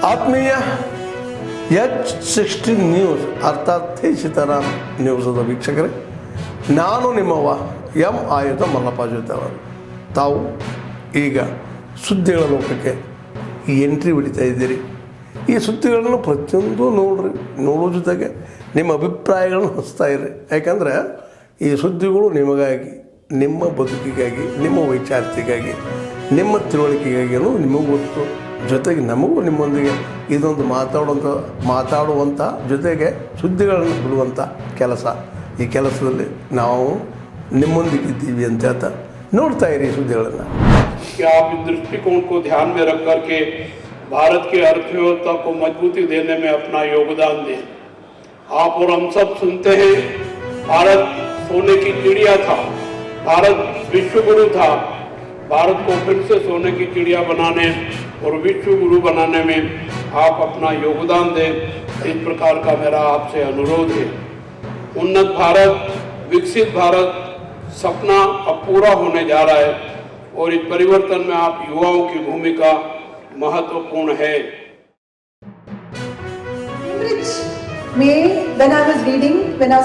ಆತ್ಮೀಯ H16 news ಅರ್ಥಾತ್ ಸೀತಾರಾಮ್ ನ್ಯೂಸದ ವೀಕ್ಷಕರೇ, ನಾನು ನಿಮ್ಮವ ಎಂ ಆಯುಧ ಮಲ್ಲಪ್ಪ ಜೊತೆಯವರು. ತಾವು ಈಗ ಸುದ್ದಿಗಳ ಲೋಕಕ್ಕೆ ಎಂಟ್ರಿ ಹೊಡಿತಾ ಇದ್ದೀರಿ. ಈ ಸುದ್ದಿಗಳನ್ನು ಪ್ರತಿಯೊಂದು ನೋಡೋ ಜೊತೆಗೆ ನಿಮ್ಮ ಅಭಿಪ್ರಾಯಗಳನ್ನು ಹಂಚ್ತಾ ಇರಿ. ಯಾಕಂದರೆ ಈ ಸುದ್ದಿಗಳು ನಿಮಗಾಗಿ, ನಿಮ್ಮ ಬದುಕಿಗಾಗಿ, ನಿಮ್ಮ ವೈಚಾರಿಕೆಗಾಗಿ, ನಿಮ್ಮ ತಿಳುವಳಿಕೆಗಾಗಿಯೂ ನಿಮಗೂ ಗೊತ್ತು. ಜೊತೆಗೆ ನಮಗೂ ನಿಮ್ಮೊಂದಿಗೆ ಇದೊಂದು ಮಾತಾಡುವಂಥ ಜೊತೆಗೆ ಸುದ್ದಿಗಳನ್ನು ಬಿಡುವಂಥ ಕೆಲಸ. ಈ ಕೆಲಸದಲ್ಲಿ ನಾವು ನಿಮ್ಮೊಂದಿಗಿದ್ದೀವಿ ಅಂತ ಹೇಳ್ತಾ ನೋಡ್ತಾ ಇರಿ ಸುದ್ದಿಗಳನ್ನು. आप इस दृष्टिकोण को ध्यान में रख करके भारत की अर्थव्यवस्था को मजबूती देने में अपना योगदान दें. आप और हम सब सुनते हैं, भारत सोने की चिड़िया था, भारत विश्व गुरु था. भारत को फिर से सोने की चिड़िया बनाने और विश्व गुरु बनाने में आप अपना योगदान दें. इस प्रकार का मेरा आपसे अनुरोध है. उन्नत भारत, विकसित भारत सपना अब पूरा होने जा रहा है और इस परिवर्तन में आप युवाओं की भूमिका महत्वपूर्ण है. में when I was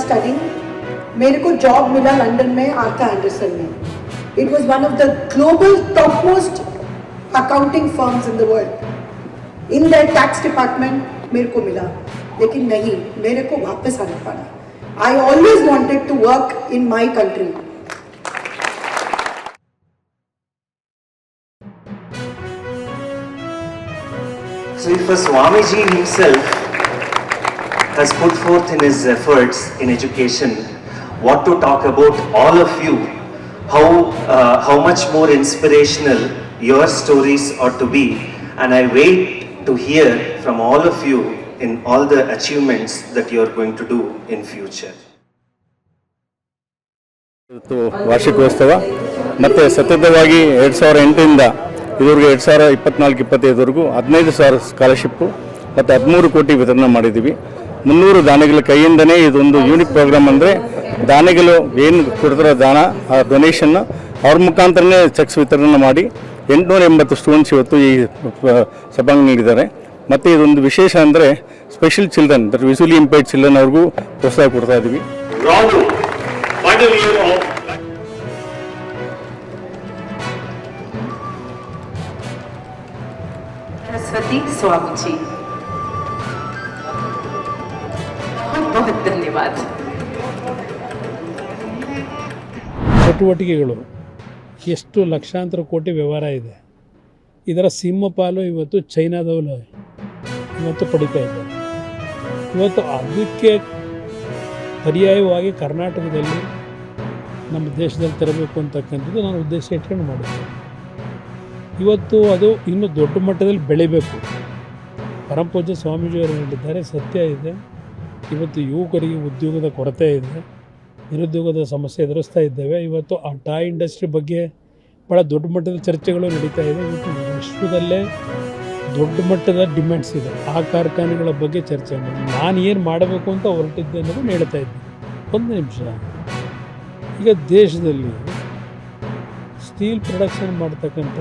studying, मेरे को जॉब मिला लंदन में आर्थर एंडरसन में. It was one of the global topmost accounting firms in the world. In their tax department मेरे को मिला, लेकिन नहीं, मेरे को वापस आना पड़ा. I always wanted to work in my country. So if Swamiji himself has put forth in his efforts in education, what to talk about all of you, how much more inspirational your stories ought to be, and I wait to hear from all of you in all the achievements that you are going to do in future. ವಾರ್ಷಿಕೋತ್ಸವ ಮತ್ತು ಸತತವಾಗಿ 2008ರಿಂದ ಇದುವರೆಗೂ 2024-25ವರೆಗೂ 15,000 scholarship ಮತ್ತು 13 ಕೋಟಿ ವಿತರಣೆ ಮಾಡಿದ್ದೀವಿ. 300 ದಾನಿಗಳ ಕೈಯಿಂದನೇ ಇದೊಂದು ಯೂನಿಕ್ ಪ್ರೋಗ್ರಾಮ್. ಅಂದರೆ ದಾನಿಗಳು ಏನು ಕೊಡ್ತಾರೋ ದಾನ, ಆ ಡೊನೇಷನ್ನ ಅವ್ರ ಮುಖಾಂತರನೇ ಚೆಕ್ಸ್ ವಿತರಣೆ ಮಾಡಿ 880 ಸ್ಟೂಡೆಂಟ್ಸ್ ಇವತ್ತು ಈ ಸಭಾಂಗ ನೀಡಿದ್ದಾರೆ. ಮತ್ತು ಇದೊಂದು ವಿಶೇಷ ಅಂದರೆ special children, that visually impaired children ಅವ್ರಿಗೂ ಪ್ರೋತ್ಸಾಹ ಕೊಡ್ತಾ ಇದ್ದೀವಿ. सरस्वती स्वामी जी, बहुत बहुत धन्यवाद. ಚಟುವಟಿಕೆಗಳು ಎಷ್ಟು ಲಕ್ಷಾಂತರ ಕೋಟಿ ವ್ಯವಹಾರ ಇದೆ. ಇದರ ಸಿಂಹಪಾಲು ಇವತ್ತು ಚೈನಾದವರು ಇವತ್ತು ಪಡಿತಾ ಇದ್ದಾರೆ. ಇವತ್ತು ಅದಕ್ಕೆ ಪರ್ಯಾಯವಾಗಿ ಕರ್ನಾಟಕದಲ್ಲಿ ನಮ್ಮ ದೇಶದಲ್ಲಿ ತರಬೇಕು ಅಂತಕ್ಕಂಥದ್ದು ನಾನು ಉದ್ದೇಶ ಇಟ್ಕೊಂಡು ಮಾಡಿದ್ದೆ. ಇವತ್ತು ಅದು ಇನ್ನೂ ದೊಡ್ಡ ಮಟ್ಟದಲ್ಲಿ ಬೆಳಿಬೇಕು. ಪರಮಪೂಜ್ಯ ಸ್ವಾಮೀಜಿಯವರು ಹೇಳಿದ್ದಾರೆ, ಸತ್ಯ ಇದೆ. ಇವತ್ತು ಯುವಕರಿಗೆ ಉದ್ಯೋಗದ ಕೊರತೆ ಇದೆ, ನಿರುದ್ಯೋಗದ ಸಮಸ್ಯೆ ಎದುರಿಸ್ತಾ ಇದ್ದೇವೆ. ಇವತ್ತು ಆ ಟಾಯ್ ಇಂಡಸ್ಟ್ರಿ ಬಗ್ಗೆ ಭಾಳ ದೊಡ್ಡ ಮಟ್ಟದ ಚರ್ಚೆಗಳು ನಡೀತಾ ಇದೆ. ಇವತ್ತು ವಿಶ್ವದಲ್ಲೇ ದೊಡ್ಡ ಮಟ್ಟದ ಡಿಮ್ಯಾಂಡ್ಸ್ ಇದೆ. ಆ ಕಾರ್ಖಾನೆಗಳ ಬಗ್ಗೆ ಚರ್ಚೆ ಮಾಡಿ ನಾನು ಏನು ಮಾಡಬೇಕು ಅಂತ ಹೊರಟಿದ್ದೆ ಅನ್ನೋದನ್ನು ಹೇಳ್ತಾ ಇದ್ದೀನಿ. ಒಂದು ನಿಮಿಷ, ಈಗ ದೇಶದಲ್ಲಿ ಸ್ಟೀಲ್ ಪ್ರೊಡಕ್ಷನ್ ಮಾಡ್ತಕ್ಕಂಥ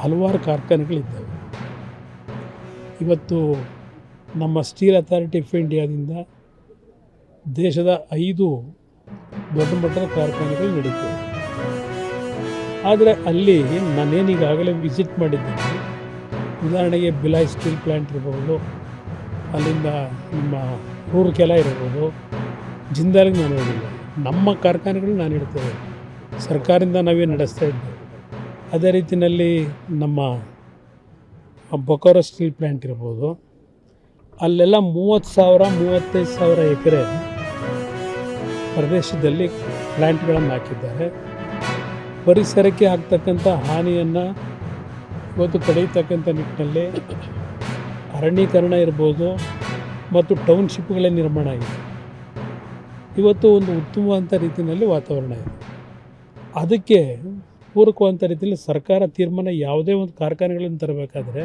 ಹಲವಾರು ಕಾರ್ಖಾನೆಗಳಿದ್ದಾವೆ. ಇವತ್ತು ನಮ್ಮ ಸ್ಟೀಲ್ ಅಥಾರಿಟಿ ಆಫ್ ಇಂಡಿಯಾದಿಂದ ದೇಶದ 5 ದೊಡ್ಡ ಮಟ್ಟದ ಕಾರ್ಖಾನೆಗಳು ನಡೀತವೆ. ಆದರೆ ಅಲ್ಲಿ ನಾನೇನು ಈಗಾಗಲೇ ವಿಸಿಟ್ ಮಾಡಿದ್ದೀನಿ. ಉದಾಹರಣೆಗೆ ಬಿಲಾಯ್ ಸ್ಟೀಲ್ ಪ್ಲ್ಯಾಂಟ್ ಇರ್ಬೋದು, ಅಲ್ಲಿಂದ ನಿಮ್ಮ ರೂರ್ಕೆಲಾ ಇರ್ಬೋದು, ಜಿಂದಾಲ್ಗೆ ನಾನು ಹೋಗಿಲ್ಲ. ನಮ್ಮ ಕಾರ್ಖಾನೆಗಳು ನಾನು ಇಡ್ತೇವೆ, ಸರ್ಕಾರದಿಂದ ನಾವೇ ನಡೆಸ್ತಾ ಇದ್ದೇವೆ. ಅದೇ ರೀತಿಯಲ್ಲಿ ನಮ್ಮ ಬೊಕಾರೋ ಸ್ಟೀಲ್ ಪ್ಲ್ಯಾಂಟ್ ಇರ್ಬೋದು, ಅಲ್ಲೆಲ್ಲ 30,000-35,000 ಎಕರೆ ಪ್ರದೇಶದಲ್ಲಿ ಪ್ಲ್ಯಾಂಟ್ಗಳನ್ನು ಹಾಕಿದ್ದಾರೆ. ಪರಿಸರಕ್ಕೆ ಆಗ್ತಕ್ಕಂಥ ಹಾನಿಯನ್ನು ಇವತ್ತು ತಡೆಯತಕ್ಕಂಥ ನಿಟ್ಟಿನಲ್ಲಿ ಅರಣ್ಯೀಕರಣ ಇರ್ಬೋದು ಮತ್ತು ಟೌನ್ಶಿಪ್ಗಳ ನಿರ್ಮಾಣ ಆಗಿದೆ. ಇವತ್ತು ಒಂದು ಉತ್ತಮವಾದಂಥ ರೀತಿಯಲ್ಲಿ ವಾತಾವರಣ ಇದೆ. ಅದಕ್ಕೆ ಪೂರಕವಾದಂಥ ರೀತಿಯಲ್ಲಿ ಸರ್ಕಾರ ತೀರ್ಮಾನ, ಯಾವುದೇ ಒಂದು ಕಾರ್ಖಾನೆಗಳನ್ನು ತರಬೇಕಾದ್ರೆ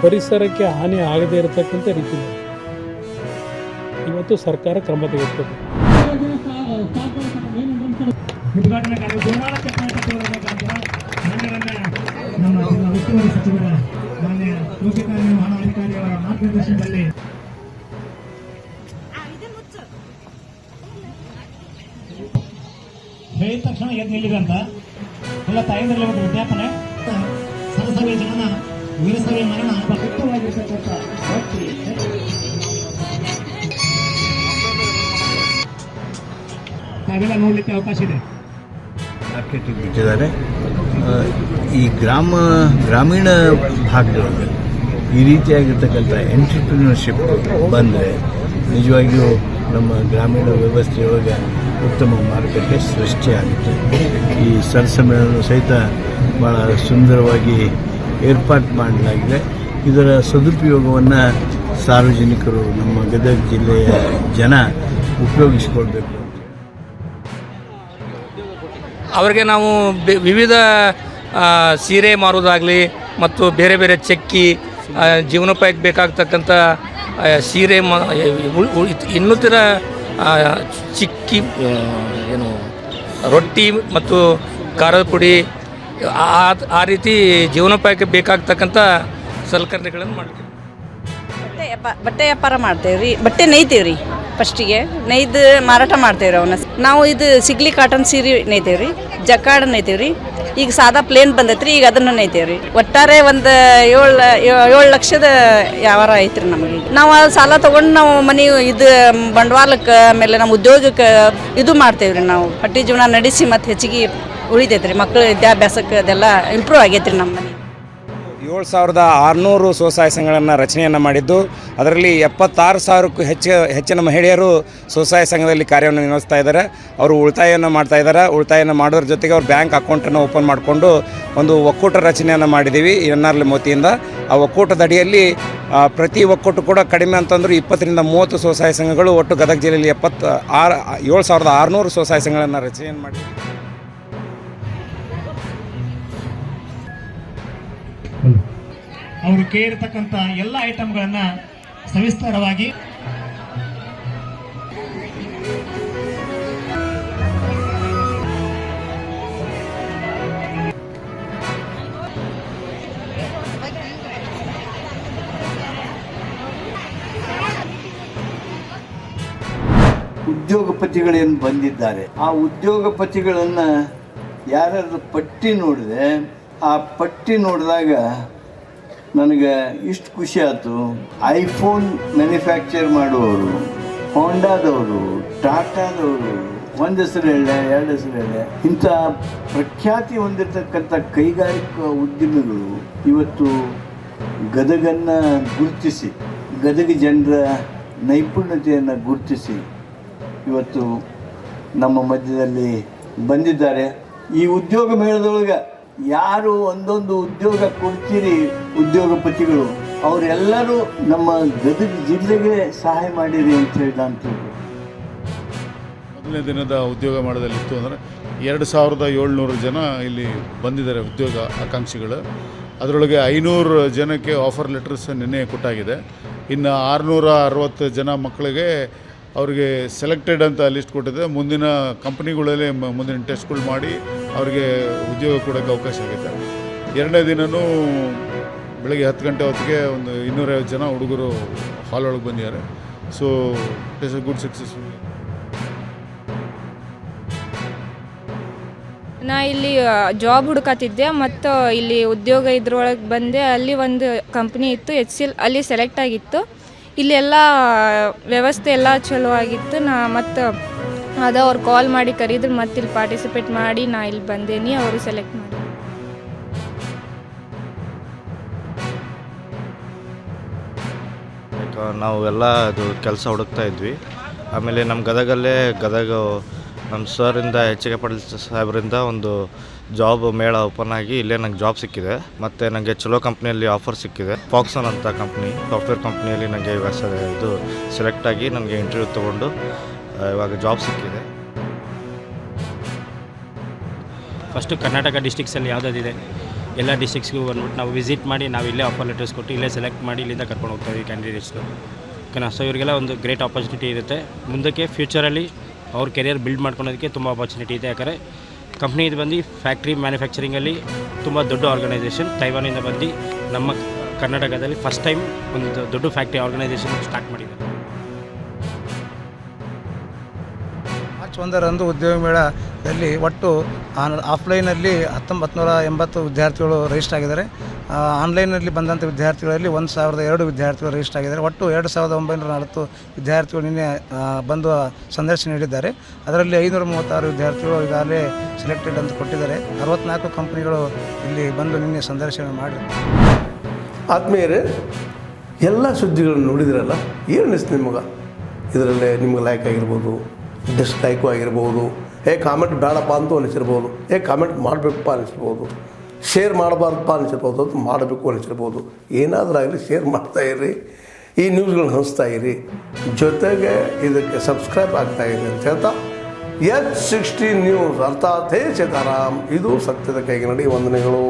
ಪರಿಸರಕ್ಕೆ ಹಾನಿ ಆಗದೇ ಇರತಕ್ಕಂಥ ರೀತಿಯಲ್ಲಿ ಇವತ್ತು ಸರ್ಕಾರ ಕ್ರಮ ತೆಗೆದುಕೊಳ್ಳಬೇಕು. ಉದ್ಘಾಟನೆ ಕಾರ್ಯ ನಮ್ಮ ಉಸ್ತುವಾರಿ ಸಚಿವರ ಮಾನ್ಯ ಕೃಷಿ ನಿರ್ವಹಣಾಧಿಕಾರಿಯವರ ಮಾರ್ಗದರ್ಶನದಲ್ಲಿ ಹೇಳಿದ ತಕ್ಷಣ ಎದ್ದು ನಿಲ್ಲಿದೆ ಅಂತ ಎಲ್ಲ ತಾಯಂದ್ರಲ್ಲಿ ಒಂದು ವಿಜ್ಞಾಪನೆ. ಸರಸವಿ ಜನನ ವೀರಸವಿ ಮರಣ ಪ್ರಸಿದ್ಧವಾಗಿರ್ತಕ್ಕಂಥ ಭಕ್ತಿ ತಾವೆಲ್ಲ ನೋಡ್ಲಿಕ್ಕೆ ಅವಕಾಶ ಇದೆ. ಮಾರ್ಕೆಟಿಗೆ ಬಿಟ್ಟಿದ್ದಾರೆ. ಈ ಗ್ರಾಮೀಣ ಭಾಗದೊಳಗೆ ಈ ರೀತಿಯಾಗಿರ್ತಕ್ಕಂಥ ಎಂಟರ್ಪ್ರಿನರ್ಶಿಪ್ ಬಂದರೆ ನಿಜವಾಗಿಯೂ ನಮ್ಮ ಗ್ರಾಮೀಣ ವ್ಯವಸ್ಥೆಯೊಳಗೆ ಉತ್ತಮ ಮಾರುಕಟ್ಟೆ ಸೃಷ್ಟಿಯಾಗುತ್ತೆ. ಈ ಸರಸಮ್ಮೇಳನ ಸಹಿತ ಭಾಳ ಸುಂದರವಾಗಿ ಏರ್ಪಾಟ್ ಮಾಡಲಾಗಿದೆ. ಇದರ ಸದುಪಯೋಗವನ್ನು ಸಾರ್ವಜನಿಕರು, ನಮ್ಮ ಗದಗ ಜಿಲ್ಲೆಯ ಜನ ಉಪಯೋಗಿಸಿಕೊಳ್ಬೇಕು. ಅವರಿಗೆ ನಾವು ವಿವಿಧ ಸೀರೆ ಮಾರೋದಾಗಲಿ ಮತ್ತು ಬೇರೆ ಬೇರೆ ಚಕ್ಕಿ ಜೀವನೋಪಾಯಕ್ಕೆ ಬೇಕಾಗ್ತಕ್ಕಂಥ ಸೀರೆ ಇನ್ನಿತರ ಚಿಕ್ಕಿ ಏನು ರೊಟ್ಟಿ ಮತ್ತು ಖಾರದ ಪುಡಿ ಆ ರೀತಿ ಜೀವನೋಪಾಯಕ್ಕೆ ಬೇಕಾಗ್ತಕ್ಕಂಥ ಸಲಕರಣೆಗಳನ್ನು ಮಾಡ್ತೀವಿ. ಬಟ್ಟೆ ವ್ಯಾಪಾರ ಮಾಡ್ತೇವೆ ರೀ, ಬಟ್ಟೆ ನೇಯ್ತೇವೆ ರೀ. ಫಸ್ಟಿಗೆ ನೇಯ್ದು ಮಾರಾಟ ಮಾಡ್ತೇವೆ ರೀ ಅವನ್ನ. ನಾವು ಇದು ಸಿಗ್ಲಿ ಕಾಟನ್ ಸೀರೆ ನೇಯ್ತೇವೆ ರೀ, ಜಕಾರ್ಡ್ ನೇಯ್ತೇವೆ ರೀ. ಈಗ ಸಾದಾ ಪ್ಲೇನ್ ಬಂದೈತೆ ರೀ, ಈಗ ಅದನ್ನು ನೇಯ್ತೇವೆ ರೀ. ಒಟ್ಟಾರೆ ಒಂದು 7 ಲಕ್ಷದ ವ್ಯವಹಾರ ಐತ್ರಿ ನಮಗೆ. ನಾವು ಸಾಲ ತೊಗೊಂಡು ನಾವು ಮನೆ ಇದು ಬಂಡವಾಳಕ್ಕೆ ಆಮೇಲೆ ನಮ್ಮ ಉದ್ಯೋಗಕ್ಕೆ ಇದು ಮಾಡ್ತೇವೆ ರೀ. ನಾವು ಹೊಟ್ಟೆ ಜೀವನ ನಡೆಸಿ ಮತ್ತು ಹೆಚ್ಚಿಗೆ ಉಳಿತೈತೆ ರೀ. ಮಕ್ಕಳ ವಿದ್ಯಾಭ್ಯಾಸಕ್ಕೆ ಅದೆಲ್ಲ ಇಂಪ್ರೂವ್ ಆಗೈತೆ ರೀ ನಮ್ಮ ಮನೆ. 7,600 ಸ್ವಸಹಾಯ ಸಂಘಗಳನ್ನು ರಚನೆಯನ್ನು ಮಾಡಿದ್ದು, ಅದರಲ್ಲಿ 76,000ಕ್ಕೂ ಹೆಚ್ಚಿನ ಮಹಿಳೆಯರು ಸ್ವಸಹಾಯ ಸಂಘದಲ್ಲಿ ಕಾರ್ಯವನ್ನು ನಿರ್ವಹಿಸ್ತಾ ಇದ್ದಾರೆ. ಅವರು ಉಳಿತಾಯವನ್ನು ಮಾಡ್ತಾ ಇದ್ದಾರೆ. ಉಳಿತಾಯವನ್ನು ಮಾಡೋದ್ರ ಜೊತೆಗೆ ಅವ್ರು ಬ್ಯಾಂಕ್ ಅಕೌಂಟನ್ನು ಓಪನ್ ಮಾಡಿಕೊಂಡು ಒಂದು ಒಕ್ಕೂಟ ರಚನೆಯನ್ನು ಮಾಡಿದ್ದೀವಿ NRL ವತಿಯಿಂದ. ಆ ಒಕ್ಕೂಟದ ಅಡಿಯಲ್ಲಿ ಪ್ರತಿ ಒಕ್ಕೂಟ ಕೂಡ ಕಡಿಮೆ ಅಂತಂದ್ರೆ 20 ರಿಂದ 30 ಸ್ವಸಹಾಯ ಸಂಘಗಳು, ಒಟ್ಟು ಗದಗ ಜಿಲ್ಲೆಯಲ್ಲಿ 7,600 ಸ್ವಸಹಾಯ ಸಂಘಗಳನ್ನು ರಚನೆಯನ್ನು ಮಾಡಿದ್ದೀವಿ. ಅವರು ಕೇಳಿರ್ತಕ್ಕಂಥ ಎಲ್ಲ ಐಟಮ್ಗಳನ್ನು ಸವಿಸ್ತಾರವಾಗಿ ಉದ್ಯೋಗಪತಿಗಳೇನು ಬಂದಿದ್ದಾರೆ, ಆ ಉದ್ಯೋಗಪತಿಗಳನ್ನು ಯಾರಾದ್ರೂ ಪಟ್ಟಿ ನೋಡಿದೆ, ಆ ಪಟ್ಟಿ ನೋಡಿದಾಗ ನನಗೆ ಇಷ್ಟು ಖುಷಿ ಆಯ್ತು. ಐಫೋನ್ ಮ್ಯಾನುಫ್ಯಾಕ್ಚರ್ ಮಾಡುವವರು, ಹೋಂಡಾದವರು, ಟಾಟಾದವರು, ಒಂದು ಹೆಸರು ಹೇಳ, 2 ಹೆಸರು ಹೇಳ, ಇಂಥ ಪ್ರಖ್ಯಾತಿ ಹೊಂದಿರತಕ್ಕಂಥ ಕೈಗಾರಿಕಾ ಉದ್ಯಮಿಗಳು ಇವತ್ತು ಗದಗನ್ನು ಗುರುತಿಸಿ, ಗದಗ ಜನರ ನೈಪುಣ್ಯತೆಯನ್ನು ಗುರುತಿಸಿ ಇವತ್ತು ನಮ್ಮ ಮಧ್ಯದಲ್ಲಿ ಬಂದಿದ್ದಾರೆ. ಈ ಉದ್ಯೋಗ ಮೇಳದೊಳಗೆ ಯಾರು ಒಂದೊಂದು ಉದ್ಯೋಗ ಕೊಡ್ತೀರಿ ಉದ್ಯೋಗಪತಿಗಳು, ಅವರೆಲ್ಲರೂ ನಮ್ಮ ಗದಗ ಜಿಲ್ಲೆಗೆ ಸಹಾಯ ಮಾಡಿರಿ ಅಂತ ಹೇಳಿ ನಾನು ತಿಳ್ಕೊಂಡು. ಮೊದಲನೇ ದಿನದ ಉದ್ಯೋಗ ಮೇಳದಲ್ಲಿತ್ತು ಅಂದರೆ 2,700 ಜನ ಇಲ್ಲಿ ಬಂದಿದ್ದಾರೆ ಉದ್ಯೋಗ ಆಕಾಂಕ್ಷಿಗಳು. ಅದರೊಳಗೆ 500 ಜನಕ್ಕೆ ಆಫರ್ ಲೆಟರ್ಸ್ ನಿನ್ನೆ ಕೊಟ್ಟಾಗಿದೆ. ಇನ್ನು 660 ಜನ ಮಕ್ಕಳಿಗೆ ಅವರಿಗೆ ಸೆಲೆಕ್ಟೆಡ್ ಅಂತ ಲಿಸ್ಟ್ ಕೊಟ್ಟಿದೆ. ಮುಂದಿನ ಕಂಪ್ನಿಗಳಲ್ಲೇ ಮುಂದಿನ ಟೆಸ್ಟ್ಗಳು ಮಾಡಿ ಅವರಿಗೆ ಉದ್ಯೋಗ ಕೊಡೋಕ್ಕೆ ಅವಕಾಶ ಆಗುತ್ತೆ. 2ನೇ ದಿನವೂ ಬೆಳಗ್ಗೆ 10 ಗಂಟೆ ಹೊತ್ತಿಗೆ ಒಂದು 250 ಜನ ಹುಡುಗರು ಹಾಲ್ ಒಳಗೆ ಬಂದಿದ್ದಾರೆ. So it is a good successful. ನಾ ಇಲ್ಲಿ ಜಾಬ್ ಹುಡುಕತ್ತಿದ್ದೆ ಮತ್ತು ಇಲ್ಲಿ ಉದ್ಯೋಗ ಇದ್ರೊಳಗೆ ಬಂದೆ. ಅಲ್ಲಿ ಒಂದು ಕಂಪ್ನಿ ಇತ್ತು HCL, ಅಲ್ಲಿ ಸೆಲೆಕ್ಟ್ ಆಗಿತ್ತು. ಇಲ್ಲೆಲ್ಲ ವ್ಯವಸ್ಥೆ ಎಲ್ಲ ಚಲೋ ಆಗಿತ್ತು. ನಾ ಮತ್ತು ಅವ್ರು ಕಾಲ್ ಮಾಡಿ ಕರೆದ್ರು, ಮತ್ತು ಇಲ್ಲಿ ಪಾರ್ಟಿಸಿಪೇಟ್ ಮಾಡಿ ನಾ ಇಲ್ಲಿ ಬಂದೇನಿ. ಅವರು ಸೆಲೆಕ್ಟ್ ಮಾಡಿ. ನಾವು ಎಲ್ಲ ಅದು ಕೆಲಸ ಹುಡುಕ್ತಾ ಇದ್ವಿ. ಆಮೇಲೆ ನಮ್ಮ ಗದಗ ನಮ್ಮ ಸರಿಂದ HK ಪಾಟೀಲ್ ಸಾಹೇಬರಿಂದ ಒಂದು ಜಾಬ್ ಮೇಳ ಓಪನ್ ಆಗಿ ಇಲ್ಲೇ ನಂಗೆ ಜಾಬ್ ಸಿಕ್ಕಿದೆ. ಮತ್ತು ನನಗೆ ಚಲೋ ಕಂಪ್ನಿಯಲ್ಲಿ ಆಫರ್ ಸಿಕ್ಕಿದೆ. ಫಾಕ್ಸನ್ ಅಂತ ಕಂಪ್ನಿ, ಸಾಫ್ಟ್ವೇರ್ ಕಂಪ್ನಿಯಲ್ಲಿ ನನಗೆ ಇವಾಗ ಇದು ಸೆಲೆಕ್ಟ್ ಆಗಿ ನನಗೆ ಇಂಟರ್ವ್ಯೂ ತೊಗೊಂಡು ಇವಾಗ ಜಾಬ್ ಸಿಕ್ಕಿದೆ. ಫಸ್ಟು ಕರ್ನಾಟಕ ಡಿಸ್ಟ್ರಿಕ್ಸಲ್ಲಿ ಯಾವುದಾದಿದೆ ಎಲ್ಲ ಡಿಸ್ಟ್ರಿಕ್ಸ್ಗೂ ಬಂದ್ಬಿಟ್ಟು ನಾವು ವಿಸಿಟ್ ಮಾಡಿ ನಾವು ಇಲ್ಲೇ ಆಫರ್ ಲೆಟರ್ಸ್ ಕೊಟ್ಟು ಇಲ್ಲೇ ಸೆಲೆಕ್ಟ್ ಮಾಡಿ ಇಲ್ಲಿಂದ ಕರ್ಕೊಂಡು ಹೋಗ್ತಾಯಿದ್ವಿ ಕ್ಯಾಂಡಿಡೇಟ್ಸ್ಗಳು. ಓಕೆನಾ? ಸೊ ಇವರಿಗೆಲ್ಲ ಒಂದು ಗ್ರೇಟ್ ಆಪರ್ಚುನಿಟಿ ಇರುತ್ತೆ. ಮುಂದಕ್ಕೆ ಫ್ಯೂಚರಲ್ಲಿ ಅವ್ರ ಕೆರಿಯರ್ ಬಿಲ್ಡ್ ಮಾಡ್ಕೊಳೋದಕ್ಕೆ ತುಂಬ ಆಪರ್ಚುನಿಟಿ ಇದೆ. ಯಾಕಂದರೆ ಕಂಪ್ನಿ ಇದು ಬಂದು ಫ್ಯಾಕ್ಟ್ರಿ ಮ್ಯಾನುಫ್ಯಾಕ್ಚರಿಂಗಲ್ಲಿ ತುಂಬ ದೊಡ್ಡ ಆರ್ಗನೈಸೇಷನ್. ತೈವಾನಿಂದ ಬಂದು ನಮ್ಮ ಕರ್ನಾಟಕದಲ್ಲಿ ಫಸ್ಟ್ ಟೈಮ್ ಒಂದು ದೊಡ್ಡ ಫ್ಯಾಕ್ಟ್ರಿ ಆರ್ಗನೈಸೇಷನ್ ಸ್ಟಾರ್ಟ್ ಮಾಡಿದ್ದಾರೆ. ಮಾರ್ಚ್ 1ರಂದು ಉದ್ಯೋಗ ಮೇಳದಲ್ಲಿ ಒಟ್ಟು ಆಫ್ಲೈನಲ್ಲಿ 1980 ವಿದ್ಯಾರ್ಥಿಗಳು ರಿಜಿಸ್ಟರ್ ಆಗಿದ್ದಾರೆ. ಆನ್ಲೈನಲ್ಲಿ ಬಂದಂಥ ವಿದ್ಯಾರ್ಥಿಗಳಲ್ಲಿ 1002 ವಿದ್ಯಾರ್ಥಿಗಳು ರಿಜಿಸ್ಟರ್ ಆಗಿದ್ದಾರೆ. ಒಟ್ಟು 2940 ವಿದ್ಯಾರ್ಥಿಗಳು ನಿನ್ನೆ ಬಂದು ಸಂದರ್ಶನ ನೀಡಿದ್ದಾರೆ. ಅದರಲ್ಲಿ 536 ವಿದ್ಯಾರ್ಥಿಗಳು ಈಗಾಗಲೇ ಸೆಲೆಕ್ಟೆಡ್ ಅಂತ ಕೊಟ್ಟಿದ್ದಾರೆ. 64 ಕಂಪ್ನಿಗಳು ಇಲ್ಲಿ ಬಂದು ನಿನ್ನೆ ಸಂದರ್ಶನ ಮಾಡಿದ್ದಾರೆ. ಆದ್ಮೇಲೆ ಎಲ್ಲ ಸುದ್ದಿಗಳನ್ನು ನೋಡಿದ್ರಲ್ಲ, ಏನು ಅನಿಸ್ತು ನಿಮಗೆ? ಇದರಲ್ಲೇ ನಿಮ್ಗೆ ಲೈಕ್ ಆಗಿರ್ಬೋದು, ಡಿಸ್ಲೈಕು ಆಗಿರ್ಬೋದು, ಕಾಮೆಂಟ್ ಬೇಡಪ್ಪ ಅಂತೂ ಅನಿಸಿರ್ಬೋದು, ಕಾಮೆಂಟ್ ಮಾಡಬೇಕಪ್ಪ ಅನಿಸಿರ್ಬೋದು, ಶೇರ್ ಮಾಡಬಾರ್ದಪ್ಪ ಅನಿಸಿರ್ಬೋದು, ಅದು ಮಾಡಬೇಕು ಅನಿಸಿರ್ಬೋದು. ಏನಾದರೂ ಆಗಲಿ ಶೇರ್ ಮಾಡ್ತಾಯಿರಿ, ಈ ನ್ಯೂಸ್ಗಳನ್ನ ಹಂಚ್ತಾ ಇರಿ, ಜೊತೆಗೆ ಇದಕ್ಕೆ ಸಬ್ಸ್ಕ್ರೈಬ್ ಆಗ್ತಾಯಿರಿ ಅಂತ ಹೇಳ್ತಾ H16 ನ್ಯೂಸ್ ಅರ್ಥಾತ್ ಹೇ ಸೀತಾರಾಮ್, ಇದು ಸತ್ಯದ ಕೈಗೆ ನಡಿ. ವಂದನೆಗಳು.